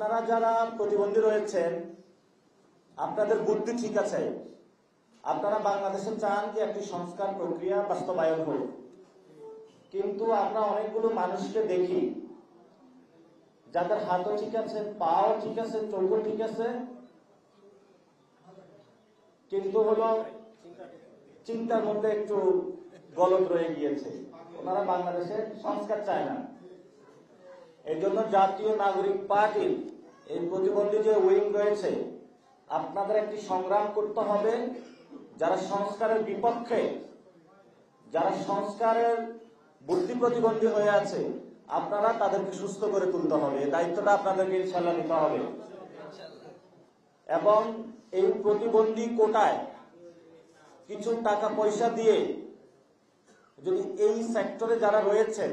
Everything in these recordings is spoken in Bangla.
আপনারা যারা প্রতিবন্ধী রয়েছেন, আপনাদের বুদ্ধি ঠিক আছে, আপনারা বাংলাদেশে চান যে একটি সংস্কার প্রক্রিয়া বাস্তবায়ন হোক, কিন্তু আমরা অনেকগুলো মানুষকে দেখি যাদের হাতও ঠিক আছে, পাও ঠিক আছে, চোখও ঠিক আছে, কিন্তু হলো চিন্তার মধ্যে একটু গলদ রয়ে গিয়েছে। ওনারা বাংলাদেশে সংস্কার চায় না। এই জন্য জাতীয় নাগরিক পার্টির এই প্রতিবন্ধী যে উইং রয়েছে, আপনাদের একটি সংগ্রাম করতে হবে। যারা সংস্কারের বিপক্ষে, যারা সংস্কারের বুদ্ধি প্রতিবন্ধী হয়ে আছে, আপনারা তাদেরকে সুস্থ করে তুলতে হবে। এই দায়িত্বটা আপনাদেরকে ইনশাআল্লাহ নিতে হবে। এবং এই প্রতিবন্ধী কোটায় কিছু টাকা পয়সা দিয়ে যদি এই সেক্টরে যারা রয়েছেন,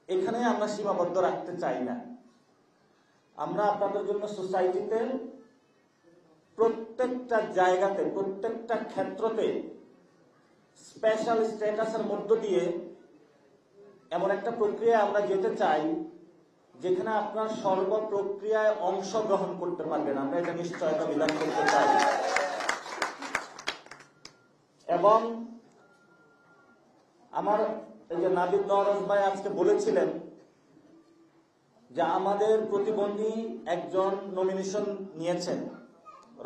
এখানে আমরা সীমাবদ্ধ রাখতে চাই না। আমরা আপনাদের জন্য সোসাইটিতে প্রত্যেকটা জায়গাতে, প্রত্যেকটা ক্ষেত্রতে স্পেশাল স্ট্যাটাসের মধ্য দিয়ে এমন একটা প্রক্রিয়া আমরা যেতে চাই যেখানে আপনার সর্বপ্রক্রিয়ায় অংশগ্রহণ করতে পারবেন। আমরা এটা নিশ্চয়তা বিধান করতে চাই। এবং আমার এই যে নাবিদ নওরোজ ভাই আজকে বলেছিলেন যে আমাদের প্রতিবন্ধী একজন নমিনেশন নিয়েছেন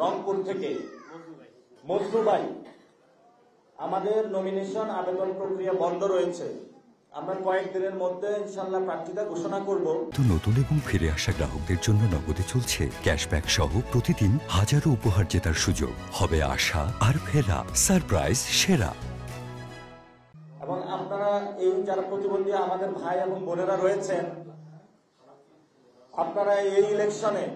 রংপুর থেকে, মজনু ভাই। আমাদের নমিনেশন আবেদন প্রক্রিয়া বন্ধ রয়েছে। আমরা কয়েকদিনের মধ্যে ইনশাআল্লাহ প্রার্থীতা ঘোষণা করব। নতুন এবং ফিরে আসা গ্রাহকদের জন্য নগদে চলছে ক্যাশব্যাক সহ প্রতিদিন হাজারো উপহার জেতার সুযোগ। হবে আশা আর ফেরা, সারপ্রাইজ সেরা। এবং আপনারা এই যারা প্রতিবন্ধী আমাদের ভাই এবং বোনেরা রয়েছেন, আপনারা এই ইলেকশনে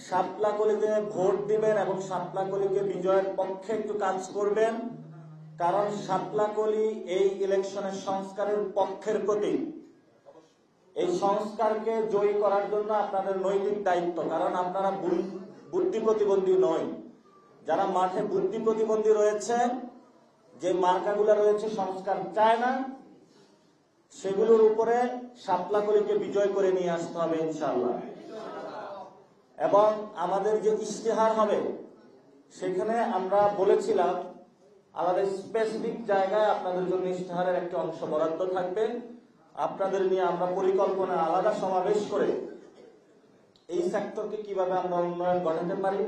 শাপলাকলিতে ভোট দিবেন এবং শাপলাকলিকে বিজয়ের পক্ষে একটু কাজ করবেন। কারণ শাপলাকলি এই ইলেকশনের সংস্কারের পক্ষের প্রতীক। এই সংস্কারকে জয়ী করার জন্য আপনাদের নৈতিক দায়িত্ব। কারণ আপনারা বুদ্ধি প্রতিবন্ধী নয়। যারা মাঠে বুদ্ধি প্রতিবন্ধী রয়েছে, যে মার্কাগুলো রয়েছে সংস্কার চায় না, সেগুলোর উপরে শাপলাকলিকে বিজয় করে নিয়ে আসতে হবে ইনশাআল্লাহ। এবং আমাদের যে ইশতেহার হবে, সেখানে আমরা বলেছিলাম আমাদের স্পেসিফিক জায়গায় আপনাদের জন্য ইশতেহারের একটি অংশ বরাদ্দ থাকবে। আপনাদের নিয়ে আমরা পরিকল্পনা আলাদা সমাবেশ করে এই সেক্টরকে কিভাবে আমরা উন্নয়ন ঘটাতে পারি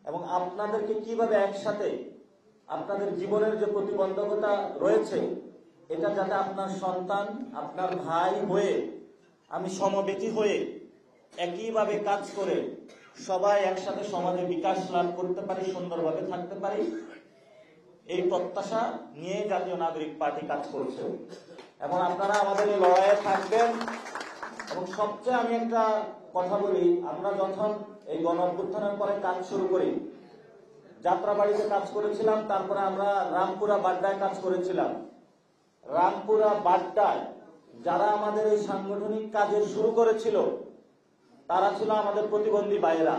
এবং আপনাদেরকে কিভাবে একসাথে আপনাদের জীবনের যে প্রতিবন্ধকতা রয়েছে, এটা যাতে আপনার সন্তান, আপনার ভাই হয়ে, আমি সমব্যক্তি হয়ে একইভাবে কাজ করে সবাই একসাথে সমাজে বিকাশ লাভ করতে পারি, সুন্দরভাবে থাকতে পারি, এই প্রত্যাশা নিয়ে জাতীয় নাগরিক পার্টি কাজ করছে। এবং আপনারা আমাদের এই লড়াইয়ে থাকবেন। এবং সবচেয়ে আমি একটা কথা বলি, আমরা যখন এই গণ অভ্যুত্থানের পরে কাজ শুরু করি, যাত্রাবাড়িতে কাজ করেছিলাম, তারপরে আমরা রামপুরা বাড্ডায় কাজ করেছিলাম। রামপুরা বাড্ডায় যারা আমাদের এই সাংগঠনিক কাজে শুরু করেছিল, তারা ছিল আমাদের প্রতিবন্ধী ভাইয়েরা।